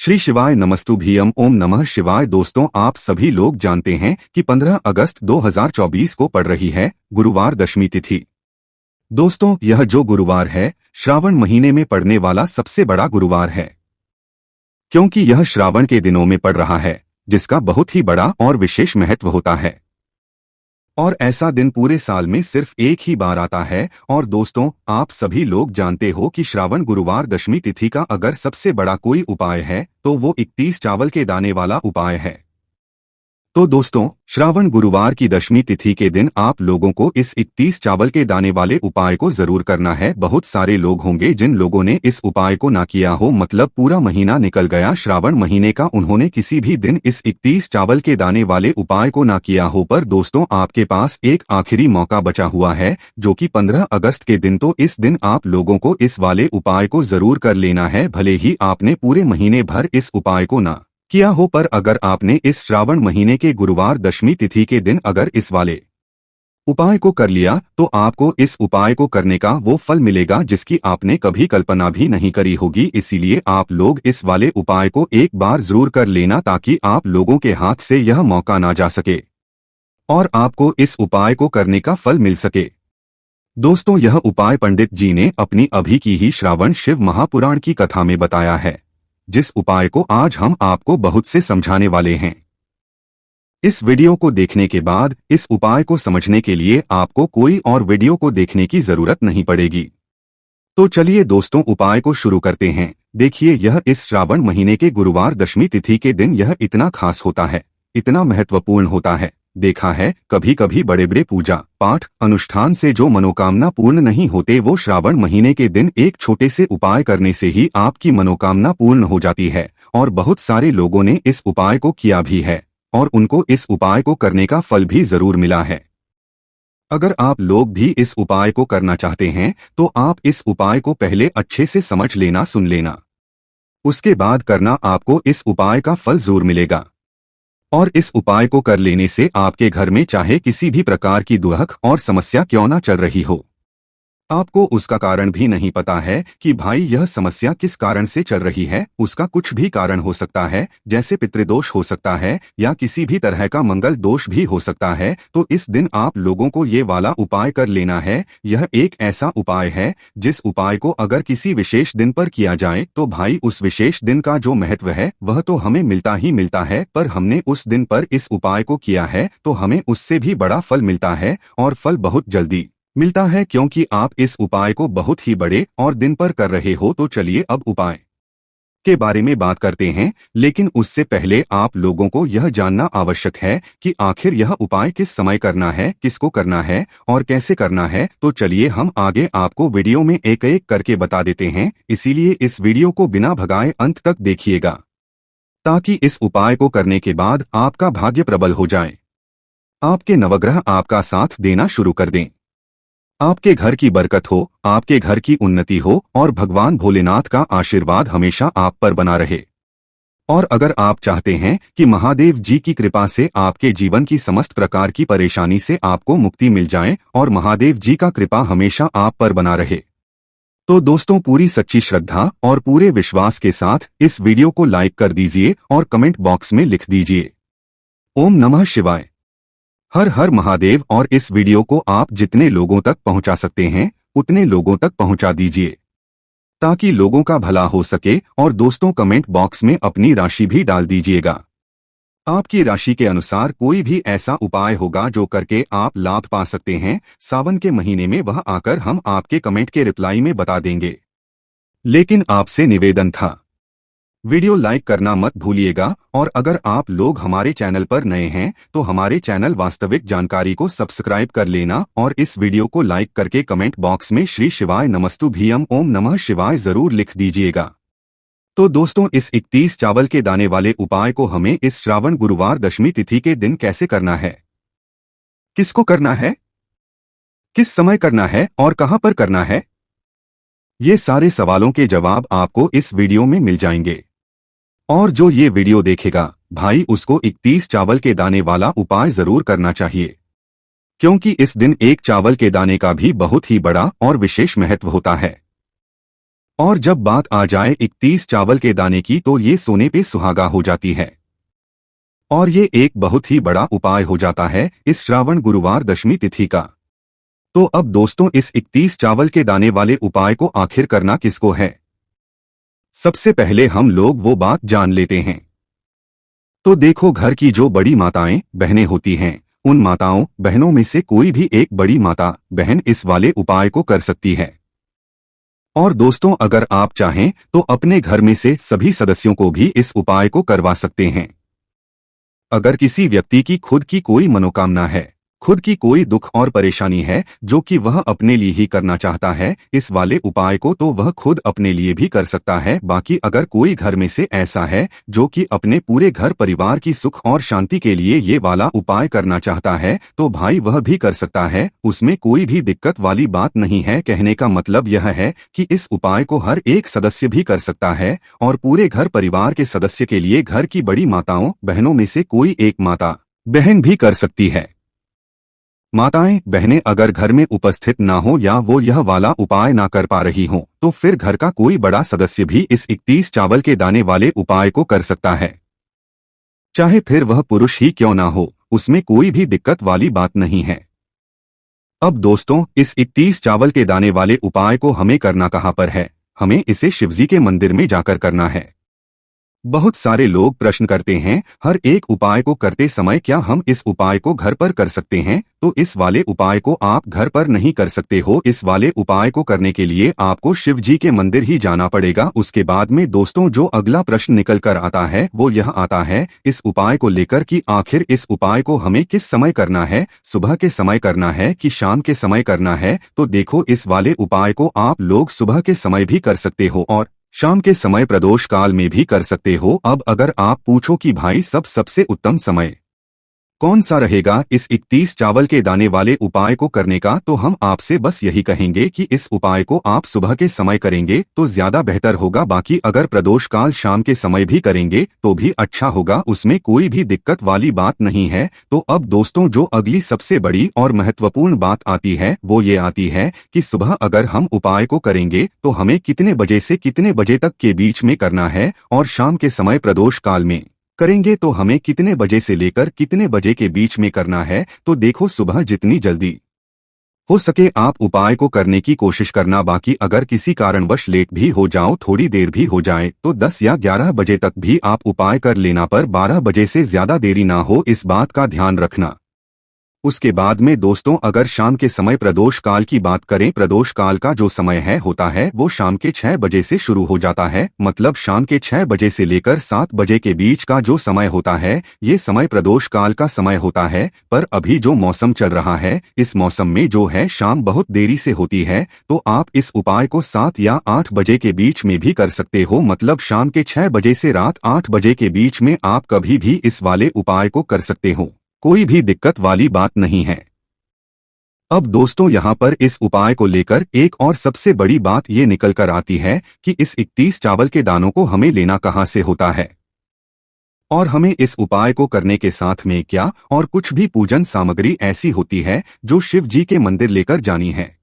श्री शिवाय नमस्तुभ्यम ओम नमः शिवाय। दोस्तों, आप सभी लोग जानते हैं कि 15 अगस्त 2024 को पड़ रही है गुरुवार दशमी तिथि। दोस्तों, यह जो गुरुवार है श्रावण महीने में पड़ने वाला सबसे बड़ा गुरुवार है, क्योंकि यह श्रावण के दिनों में पड़ रहा है, जिसका बहुत ही बड़ा और विशेष महत्व होता है। और ऐसा दिन पूरे साल में सिर्फ एक ही बार आता है। और दोस्तों, आप सभी लोग जानते हो कि श्रावण गुरुवार दशमी तिथि का अगर सबसे बड़ा कोई उपाय है तो वो 31 चावल के दाने वाला उपाय है। तो दोस्तों, श्रावण गुरुवार की दशमी तिथि के दिन आप लोगों को इस 31 चावल के दाने वाले उपाय को जरूर करना है। बहुत सारे लोग होंगे जिन लोगों ने इस उपाय को ना किया हो, मतलब पूरा महीना निकल गया श्रावण महीने का, उन्होंने किसी भी दिन इस 31 चावल के दाने वाले उपाय को ना किया हो। पर दोस्तों, आपके पास एक आखिरी मौका बचा हुआ है, जो कि 15 अगस्त के दिन। तो इस दिन आप लोगों को इस वाले उपाय को जरूर कर लेना है, भले ही आपने पूरे महीने भर इस उपाय को ना किया हो। पर अगर आपने इस श्रावण महीने के गुरुवार दशमी तिथि के दिन अगर इस वाले उपाय को कर लिया तो आपको इस उपाय को करने का वो फल मिलेगा जिसकी आपने कभी कल्पना भी नहीं करी होगी। इसीलिए आप लोग इस वाले उपाय को एक बार जरूर कर लेना, ताकि आप लोगों के हाथ से यह मौका ना जा सके और आपको इस उपाय को करने का फल मिल सके। दोस्तों, यह उपाय पंडित जी ने अपनी अभी की ही श्रावण शिव महापुराण की कथा में बताया है, जिस उपाय को आज हम आपको बहुत से समझाने वाले हैं। इस वीडियो को देखने के बाद इस उपाय को समझने के लिए आपको कोई और वीडियो को देखने की जरूरत नहीं पड़ेगी। तो चलिए दोस्तों, उपाय को शुरू करते हैं। देखिए, यह इस श्रावण महीने के गुरुवार दशमी तिथि के दिन यह इतना खास होता है, इतना महत्वपूर्ण होता है। देखा है, कभी कभी बड़े बड़े पूजा पाठ अनुष्ठान से जो मनोकामना पूर्ण नहीं होते, वो श्रावण महीने के दिन एक छोटे से उपाय करने से ही आपकी मनोकामना पूर्ण हो जाती है। और बहुत सारे लोगों ने इस उपाय को किया भी है और उनको इस उपाय को करने का फल भी जरूर मिला है। अगर आप लोग भी इस उपाय को करना चाहते हैं तो आप इस उपाय को पहले अच्छे से समझ लेना, सुन लेना, उसके बाद करना, आपको इस उपाय का फल जरूर मिलेगा। और इस उपाय को कर लेने से आपके घर में चाहे किसी भी प्रकार की दुख और समस्या क्यों ना चल रही हो, आपको उसका कारण भी नहीं पता है कि भाई यह समस्या किस कारण से चल रही है, उसका कुछ भी कारण हो सकता है, जैसे पितृदोष हो सकता है या किसी भी तरह का मंगल दोष भी हो सकता है। तो इस दिन आप लोगों को ये वाला उपाय कर लेना है। यह एक ऐसा उपाय है जिस उपाय को अगर किसी विशेष दिन पर किया जाए तो भाई उस विशेष दिन का जो महत्व है वह तो हमें मिलता ही मिलता है, पर हमने उस दिन पर इस उपाय को किया है तो हमें उससे भी बड़ा फल मिलता है, और फल बहुत जल्दी मिलता है, क्योंकि आप इस उपाय को बहुत ही बड़े और दिन पर कर रहे हो। तो चलिए अब उपाय के बारे में बात करते हैं, लेकिन उससे पहले आप लोगों को यह जानना आवश्यक है कि आखिर यह उपाय किस समय करना है, किसको करना है और कैसे करना है। तो चलिए हम आगे आपको वीडियो में एक एक करके बता देते हैं, इसीलिए इस वीडियो को बिना भगाए अंत तक देखिएगा, ताकि इस उपाय को करने के बाद आपका भाग्य प्रबल हो जाए, आपके नवग्रह आपका साथ देना शुरू कर दें, आपके घर की बरकत हो, आपके घर की उन्नति हो और भगवान भोलेनाथ का आशीर्वाद हमेशा आप पर बना रहे। और अगर आप चाहते हैं कि महादेव जी की कृपा से आपके जीवन की समस्त प्रकार की परेशानी से आपको मुक्ति मिल जाए और महादेव जी का कृपा हमेशा आप पर बना रहे, तो दोस्तों पूरी सच्ची श्रद्धा और पूरे विश्वास के साथ इस वीडियो को लाइक कर दीजिए और कमेंट बॉक्स में लिख दीजिए ओम नमः शिवाय, हर हर महादेव। और इस वीडियो को आप जितने लोगों तक पहुंचा सकते हैं उतने लोगों तक पहुंचा दीजिए, ताकि लोगों का भला हो सके। और दोस्तों, कमेंट बॉक्स में अपनी राशि भी डाल दीजिएगा। आपकी राशि के अनुसार कोई भी ऐसा उपाय होगा जो करके आप लाभ पा सकते हैं सावन के महीने में, वह आकर हम आपके कमेंट के रिप्लाई में बता देंगे। लेकिन आपसे निवेदन था, वीडियो लाइक करना मत भूलिएगा। और अगर आप लोग हमारे चैनल पर नए हैं तो हमारे चैनल वास्तविक जानकारी को सब्सक्राइब कर लेना और इस वीडियो को लाइक करके कमेंट बॉक्स में श्री शिवाय नमस्तुभ्यम ओम नमः शिवाय जरूर लिख दीजिएगा। तो दोस्तों, इस 31 चावल के दाने वाले उपाय को हमें इस श्रावण गुरुवार दशमी तिथि के दिन कैसे करना है, किसको करना है, किस समय करना है और कहां पर करना है, ये सारे सवालों के जवाब आपको इस वीडियो में मिल जाएंगे। और जो ये वीडियो देखेगा भाई, उसको 31 चावल के दाने वाला उपाय जरूर करना चाहिए, क्योंकि इस दिन एक चावल के दाने का भी बहुत ही बड़ा और विशेष महत्व होता है। और जब बात आ जाए 31 चावल के दाने की तो ये सोने पे सुहागा हो जाती है। और ये एक बहुत ही बड़ा उपाय हो जाता है इस श्रावण गुरुवार दशमी तिथि का। तो अब दोस्तों इस 31 चावल के दाने वाले उपाय को आखिर करना किसको है, सबसे पहले हम लोग वो बात जान लेते हैं। तो देखो, घर की जो बड़ी माताएं बहनें होती हैं, उन माताओं बहनों में से कोई भी एक बड़ी माता बहन इस वाले उपाय को कर सकती है। और दोस्तों अगर आप चाहें तो अपने घर में से सभी सदस्यों को भी इस उपाय को करवा सकते हैं। अगर किसी व्यक्ति की खुद की कोई मनोकामना है, खुद की कोई दुख और परेशानी है जो कि वह अपने लिए ही करना चाहता है इस वाले उपाय को, तो वह खुद अपने लिए भी कर सकता है। बाकी अगर कोई घर में से ऐसा है जो कि अपने पूरे घर परिवार की सुख और शांति के लिए ये वाला उपाय करना चाहता है तो भाई वह भी कर सकता है, उसमें कोई भी दिक्कत वाली बात नहीं है। कहने का मतलब यह है कि इस उपाय को हर एक सदस्य भी कर सकता है और पूरे घर परिवार के सदस्य के लिए घर की बड़ी माताओं बहनों में से कोई एक माता बहन भी कर सकती है। माताएं बहनें अगर घर में उपस्थित ना हो या वो यह वाला उपाय ना कर पा रही हो तो फिर घर का कोई बड़ा सदस्य भी इस 31 चावल के दाने वाले उपाय को कर सकता है, चाहे फिर वह पुरुष ही क्यों ना हो, उसमें कोई भी दिक्कत वाली बात नहीं है। अब दोस्तों इस 31 चावल के दाने वाले उपाय को हमें करना कहाँ पर है? हमें इसे शिवजी के मंदिर में जाकर करना है। बहुत सारे लोग प्रश्न करते हैं हर एक उपाय को करते समय क्या हम इस उपाय को घर पर कर सकते हैं? तो इस वाले उपाय को आप घर पर नहीं कर सकते हो। इस वाले उपाय को करने के लिए आपको शिव जी के मंदिर ही जाना पड़ेगा। उसके बाद में दोस्तों जो अगला प्रश्न निकल कर आता है वो यह आता है इस उपाय को लेकर कि आखिर इस उपाय को हमें किस समय करना है, सुबह के समय करना है कि शाम के समय करना है? तो देखो इस वाले उपाय को आप लोग सुबह के समय भी कर सकते हो और शाम के समय प्रदोष काल में भी कर सकते हो। अब अगर आप पूछो कि भाई सबसे उत्तम समय कौन सा रहेगा इस 31 चावल के दाने वाले उपाय को करने का, तो हम आपसे बस यही कहेंगे कि इस उपाय को आप सुबह के समय करेंगे तो ज्यादा बेहतर होगा। बाकी अगर प्रदोष काल शाम के समय भी करेंगे तो भी अच्छा होगा, उसमें कोई भी दिक्कत वाली बात नहीं है। तो अब दोस्तों जो अगली सबसे बड़ी और महत्वपूर्ण बात आती है वो ये आती है कि सुबह अगर हम उपाय को करेंगे तो हमें कितने बजे से कितने बजे तक के बीच में करना है और शाम के समय प्रदोष काल में करेंगे तो हमें कितने बजे से लेकर कितने बजे के बीच में करना है। तो देखो सुबह जितनी जल्दी हो सके आप उपाय को करने की कोशिश करना। बाकी अगर किसी कारणवश लेट भी हो जाओ, थोड़ी देर भी हो जाए तो 10 या 11 बजे तक भी आप उपाय कर लेना, पर 12 बजे से ज्यादा देरी ना हो इस बात का ध्यान रखना। उसके बाद में दोस्तों अगर शाम के समय प्रदोष काल की बात करें, प्रदोष काल का जो समय है होता है वो शाम के 6 बजे से शुरू हो जाता है। मतलब शाम के 6 बजे से लेकर 7 बजे के बीच का जो समय होता है ये समय प्रदोष काल का समय होता है। पर अभी जो मौसम चल रहा है इस मौसम में जो है शाम बहुत देरी से होती है, तो आप इस उपाय को 7 या 8 बजे के बीच में भी कर सकते हो। मतलब शाम के 6 बजे से रात 8 बजे के बीच में आप कभी भी इस वाले उपाय को कर सकते हो, कोई भी दिक्कत वाली बात नहीं है। अब दोस्तों यहाँ पर इस उपाय को लेकर एक और सबसे बड़ी बात ये निकल कर आती है कि इस 31 चावल के दानों को हमें लेना कहाँ से होता है और हमें इस उपाय को करने के साथ में क्या और कुछ भी पूजन सामग्री ऐसी होती है जो शिव जी के मंदिर लेकर जानी है।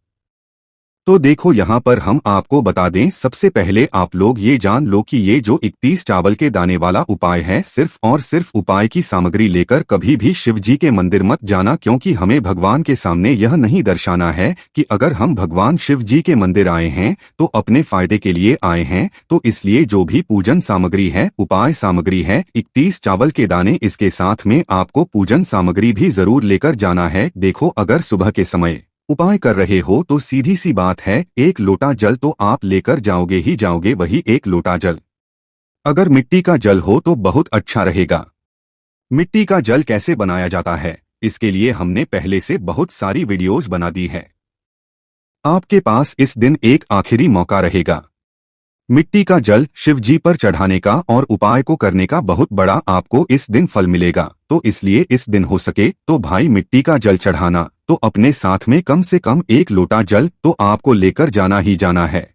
तो देखो यहाँ पर हम आपको बता दें, सबसे पहले आप लोग ये जान लो कि ये जो 31 चावल के दाने वाला उपाय है सिर्फ और सिर्फ उपाय की सामग्री लेकर कभी भी शिव जी के मंदिर मत जाना, क्योंकि हमें भगवान के सामने यह नहीं दर्शाना है कि अगर हम भगवान शिव जी के मंदिर आए हैं तो अपने फायदे के लिए आए हैं। तो इसलिए जो भी पूजन सामग्री है, उपाय सामग्री है 31 चावल के दाने, इसके साथ में आपको पूजन सामग्री भी जरूर लेकर जाना है। देखो अगर सुबह के समय उपाय कर रहे हो तो सीधी सी बात है 1 लोटा जल तो आप लेकर जाओगे ही जाओगे, वही 1 लोटा जल। अगर मिट्टी का जल हो तो बहुत अच्छा रहेगा। मिट्टी का जल कैसे बनाया जाता है इसके लिए हमने पहले से बहुत सारी वीडियोस बना दी है। आपके पास इस दिन एक आखिरी मौका रहेगा मिट्टी का जल शिव जी पर चढ़ाने का और उपाय को करने का बहुत बड़ा आपको इस दिन फल मिलेगा। तो इसलिए इस दिन हो सके तो भाई मिट्टी का जल चढ़ाना, तो अपने साथ में कम से कम 1 लोटा जल तो आपको लेकर जाना ही जाना है।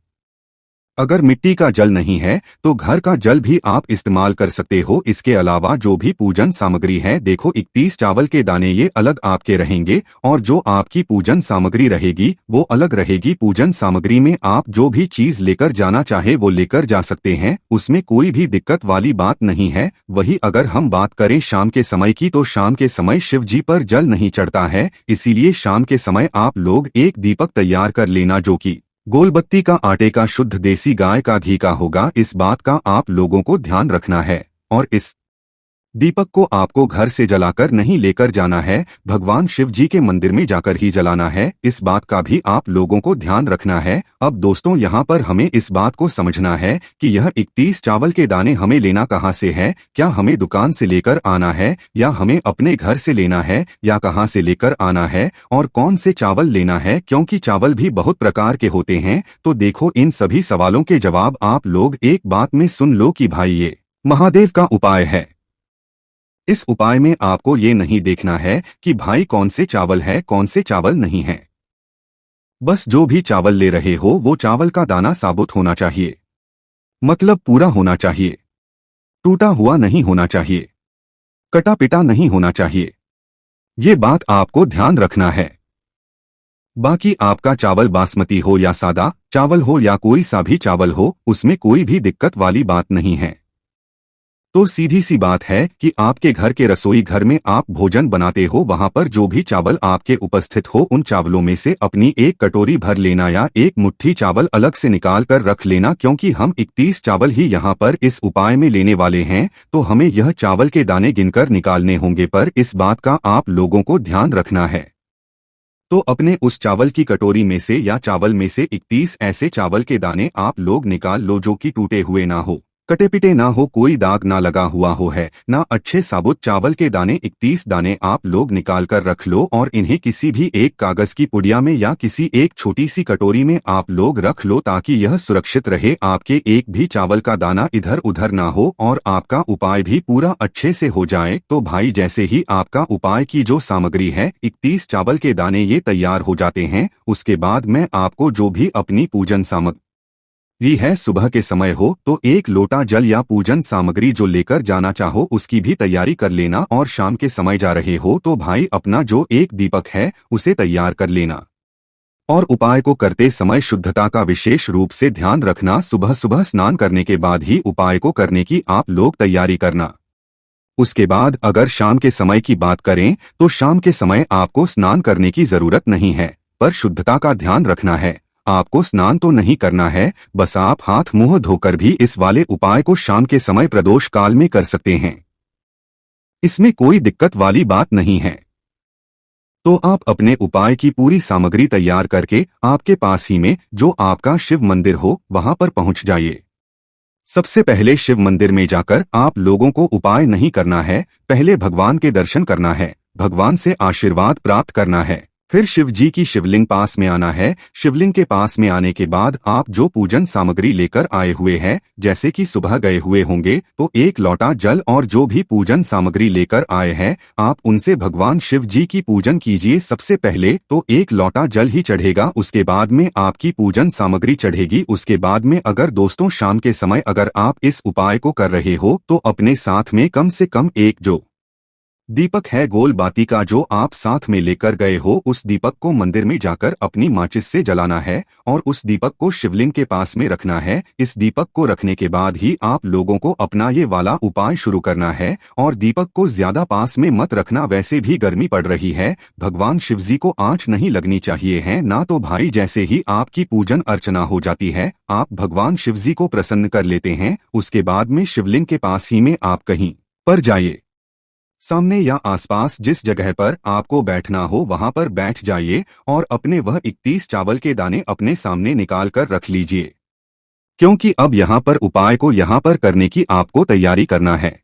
अगर मिट्टी का जल नहीं है तो घर का जल भी आप इस्तेमाल कर सकते हो। इसके अलावा जो भी पूजन सामग्री है, देखो 31 चावल के दाने ये अलग आपके रहेंगे और जो आपकी पूजन सामग्री रहेगी वो अलग रहेगी। पूजन सामग्री में आप जो भी चीज लेकर जाना चाहे वो लेकर जा सकते हैं, उसमें कोई भी दिक्कत वाली बात नहीं है। वही अगर हम बात करें शाम के समय की, तो शाम के समय शिव जी पर जल नहीं चढ़ता है, इसीलिए शाम के समय आप लोग एक दीपक तैयार कर लेना जो कि गोलबत्ती का, आटे का, शुद्ध देसी गाय का घी का होगा। इस बात का आप लोगों को ध्यान रखना है और इस दीपक को आपको घर से जलाकर नहीं लेकर जाना है, भगवान शिव जी के मंदिर में जाकर ही जलाना है। इस बात का भी आप लोगों को ध्यान रखना है। अब दोस्तों यहाँ पर हमें इस बात को समझना है कि यह 31 चावल के दाने हमें लेना कहाँ से है। क्या हमें दुकान से लेकर आना है या हमें अपने घर से लेना है या कहाँ से लेकर आना है और कौन से चावल लेना है, क्योंकि चावल भी बहुत प्रकार के होते हैं। तो देखो इन सभी सवालों के जवाब आप लोग एक बात में सुन लो कि भाई ये महादेव का उपाय है। इस उपाय में आपको ये नहीं देखना है कि भाई कौन से चावल है कौन से चावल नहीं है। बस जो भी चावल ले रहे हो वो चावल का दाना साबुत होना चाहिए, मतलब पूरा होना चाहिए, टूटा हुआ नहीं होना चाहिए, कटा पिटा नहीं होना चाहिए। ये बात आपको ध्यान रखना है। बाकी आपका चावल बासमती हो या सादा चावल हो या कोई सा भी चावल हो, उसमें कोई भी दिक्कत वाली बात नहीं है। तो सीधी सी बात है कि आपके घर के रसोई घर में आप भोजन बनाते हो, वहां पर जो भी चावल आपके उपस्थित हो उन चावलों में से अपनी एक कटोरी भर लेना या एक मुट्ठी चावल अलग से निकाल कर रख लेना, क्योंकि हम 31 चावल ही यहाँ पर इस उपाय में लेने वाले हैं। तो हमें यह चावल के दाने गिनकर निकालने होंगे, पर इस बात का आप लोगों को ध्यान रखना है। तो अपने उस चावल की कटोरी में से या चावल में से 31 ऐसे चावल के दाने आप लोग निकाल लो जो कि टूटे हुए ना हो, कटे पिटे ना हो, कोई दाग ना लगा हुआ हो है ना, अच्छे साबुत चावल के दाने 31 दाने आप लोग निकाल कर रख लो और इन्हें किसी भी एक कागज की पुड़िया में या किसी एक छोटी सी कटोरी में आप लोग रख लो, ताकि यह सुरक्षित रहे, आपके एक भी चावल का दाना इधर उधर ना हो और आपका उपाय भी पूरा अच्छे से हो जाए। तो भाई जैसे ही आपका उपाय की जो सामग्री है 31 चावल के दाने ये तैयार हो जाते हैं, उसके बाद मैं आपको जो भी अपनी पूजन सामग्री है, सुबह के समय हो तो एक लोटा जल या पूजन सामग्री जो लेकर जाना चाहो उसकी भी तैयारी कर लेना, और शाम के समय जा रहे हो तो भाई अपना जो एक दीपक है उसे तैयार कर लेना। और उपाय को करते समय शुद्धता का विशेष रूप से ध्यान रखना। सुबह सुबह स्नान करने के बाद ही उपाय को करने की आप लोग तैयारी करना। उसके बाद अगर शाम के समय की बात करें तो शाम के समय आपको स्नान करने की जरूरत नहीं है, पर शुद्धता का ध्यान रखना है। आपको स्नान तो नहीं करना है, बस आप हाथ मुंह धोकर भी इस वाले उपाय को शाम के समय प्रदोष काल में कर सकते हैं, इसमें कोई दिक्कत वाली बात नहीं है। तो आप अपने उपाय की पूरी सामग्री तैयार करके आपके पास ही में जो आपका शिव मंदिर हो वहां पर पहुंच जाइए। सबसे पहले शिव मंदिर में जाकर आप लोगों को उपाय नहीं करना है, पहले भगवान के दर्शन करना है, भगवान से आशीर्वाद प्राप्त करना है, फिर शिव जी की शिवलिंग पास में आना है। शिवलिंग के पास में आने के बाद आप जो पूजन सामग्री लेकर आए हुए हैं, जैसे कि सुबह गए हुए होंगे तो एक लोटा जल और जो भी पूजन सामग्री लेकर आए हैं आप उनसे भगवान शिव जी की पूजन कीजिए। सबसे पहले तो एक लोटा जल ही चढ़ेगा, उसके बाद में आपकी पूजन सामग्री चढ़ेगी। उसके बाद में अगर दोस्तों शाम के समय अगर आप इस उपाय को कर रहे हो तो अपने साथ में कम से कम एक जो दीपक है गोल बाती का जो आप साथ में लेकर गए हो, उस दीपक को मंदिर में जाकर अपनी माचिस से जलाना है और उस दीपक को शिवलिंग के पास में रखना है। इस दीपक को रखने के बाद ही आप लोगों को अपना ये वाला उपाय शुरू करना है और दीपक को ज्यादा पास में मत रखना, वैसे भी गर्मी पड़ रही है, भगवान शिवजी को आंच नहीं लगनी चाहिए है ना। तो भाई जैसे ही आपकी पूजन अर्चना हो जाती है, आप भगवान शिवजी को प्रसन्न कर लेते हैं, उसके बाद में शिवलिंग के पास ही में आप कहीं पर जाइए, सामने या आसपास जिस जगह पर आपको बैठना हो वहां पर बैठ जाइए और अपने वह 31 चावल के दाने अपने सामने निकाल कर रख लीजिए, क्योंकि अब यहाँ पर उपाय को यहाँ पर करने की आपको तैयारी करना है।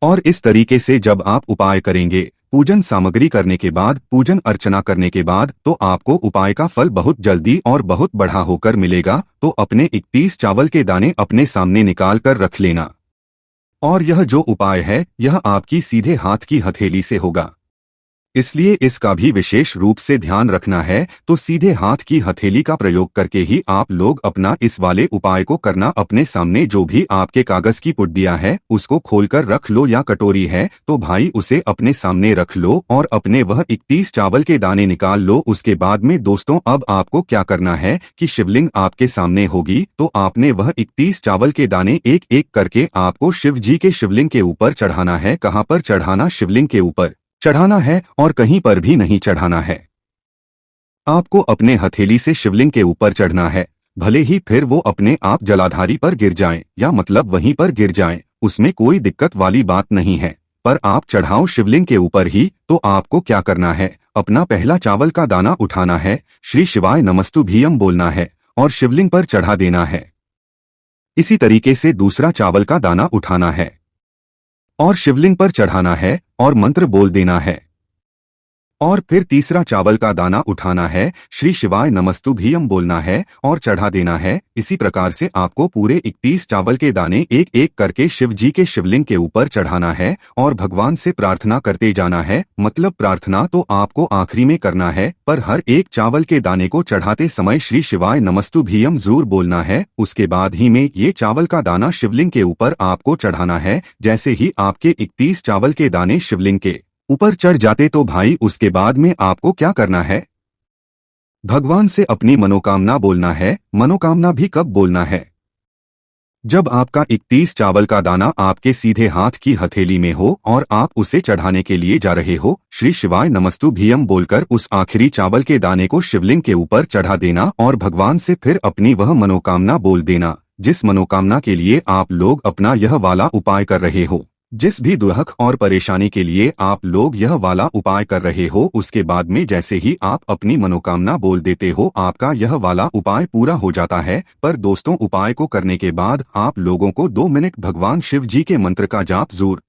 और इस तरीके से जब आप उपाय करेंगे, पूजन सामग्री करने के बाद, पूजन अर्चना करने के बाद, तो आपको उपाय का फल बहुत जल्दी और बहुत बढ़ा होकर मिलेगा। तो अपने 31 चावल के दाने अपने सामने निकाल कर रख लेना और यह जो उपाय है यह आपकी सीधे हाथ की हथेली से होगा। इसलिए इसका भी विशेष रूप से ध्यान रखना है। तो सीधे हाथ की हथेली का प्रयोग करके ही आप लोग अपना इस वाले उपाय को करना। अपने सामने जो भी आपके कागज की पुड्डिया है उसको खोलकर रख लो, या कटोरी है तो भाई उसे अपने सामने रख लो और अपने वह 31 चावल के दाने निकाल लो। उसके बाद में दोस्तों अब आपको क्या करना है कि शिवलिंग आपके सामने होगी तो आपने वह 31 चावल के दाने एक एक करके आपको शिव जी के शिवलिंग के ऊपर चढ़ाना है। कहाँ पर चढ़ाना? शिवलिंग के ऊपर चढ़ाना है और कहीं पर भी नहीं चढ़ाना है। आपको अपने हथेली से शिवलिंग के ऊपर चढ़ना है, भले ही फिर वो अपने आप जलाधारी पर गिर जाएं, या मतलब वहीं पर गिर जाएं, उसमें कोई दिक्कत वाली बात नहीं है। पर आप चढ़ाओ शिवलिंग के ऊपर ही। तो आपको क्या करना है? अपना पहला चावल का दाना उठाना है, श्री शिवाय नमस्तुभ्यम बोलना है और शिवलिंग पर चढ़ा देना है। इसी तरीके से दूसरा चावल का दाना उठाना है और शिवलिंग पर चढ़ाना है और मंत्र बोल देना है। और फिर तीसरा चावल का दाना उठाना है, श्री शिवाय नमस्तुभ्यम बोलना है और चढ़ा देना है। इसी प्रकार से आपको पूरे 31 चावल के दाने एक एक करके शिव जी के शिवलिंग के ऊपर चढ़ाना है और भगवान से प्रार्थना करते जाना है। मतलब प्रार्थना तो आपको आखिरी में करना है, पर हर एक चावल के दाने को चढ़ाते समय श्री शिवाय नमस्तुभ्यम जरूर बोलना है। उसके बाद ही में ये चावल का दाना शिवलिंग के ऊपर आपको चढ़ाना है। जैसे ही आपके 31 चावल के दाने शिवलिंग के ऊपर चढ़ जाते तो भाई उसके बाद में आपको क्या करना है? भगवान से अपनी मनोकामना बोलना है। मनोकामना भी कब बोलना है? जब आपका 31 चावल का दाना आपके सीधे हाथ की हथेली में हो और आप उसे चढ़ाने के लिए जा रहे हो। श्री शिवाय नमस्तुभ्यम बोलकर उस आखिरी चावल के दाने को शिवलिंग के ऊपर चढ़ा देना और भगवान से फिर अपनी वह मनोकामना बोल देना, जिस मनोकामना के लिए आप लोग अपना यह वाला उपाय कर रहे हो। जिस भी दुख और परेशानी के लिए आप लोग यह वाला उपाय कर रहे हो, उसके बाद में जैसे ही आप अपनी मनोकामना बोल देते हो आपका यह वाला उपाय पूरा हो जाता है। पर दोस्तों उपाय को करने के बाद आप लोगों को 2 मिनट भगवान शिव जी के मंत्र का जाप जरूर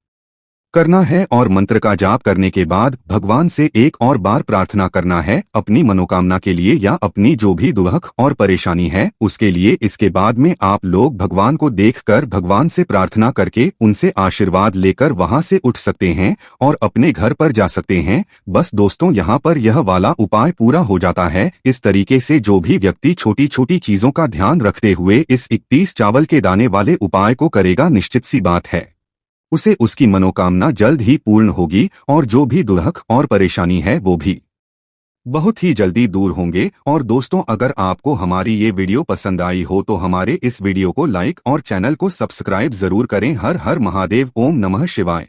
करना है और मंत्र का जाप करने के बाद भगवान से एक और बार प्रार्थना करना है अपनी मनोकामना के लिए या अपनी जो भी दुख और परेशानी है उसके लिए। इसके बाद में आप लोग भगवान को देखकर भगवान से प्रार्थना करके उनसे आशीर्वाद लेकर वहां से उठ सकते हैं और अपने घर पर जा सकते हैं। बस दोस्तों यहाँ पर यह वाला उपाय पूरा हो जाता है। इस तरीके से जो भी व्यक्ति छोटी छोटी चीजों का ध्यान रखते हुए इस 31 चावल के दाने वाले उपाय को करेगा, निश्चित सी बात है उसे उसकी मनोकामना जल्द ही पूर्ण होगी और जो भी दुख और परेशानी है वो भी बहुत ही जल्दी दूर होंगे। और दोस्तों अगर आपको हमारी ये वीडियो पसंद आई हो तो हमारे इस वीडियो को लाइक और चैनल को सब्सक्राइब जरूर करें। हर हर महादेव, ओम नमः शिवाय।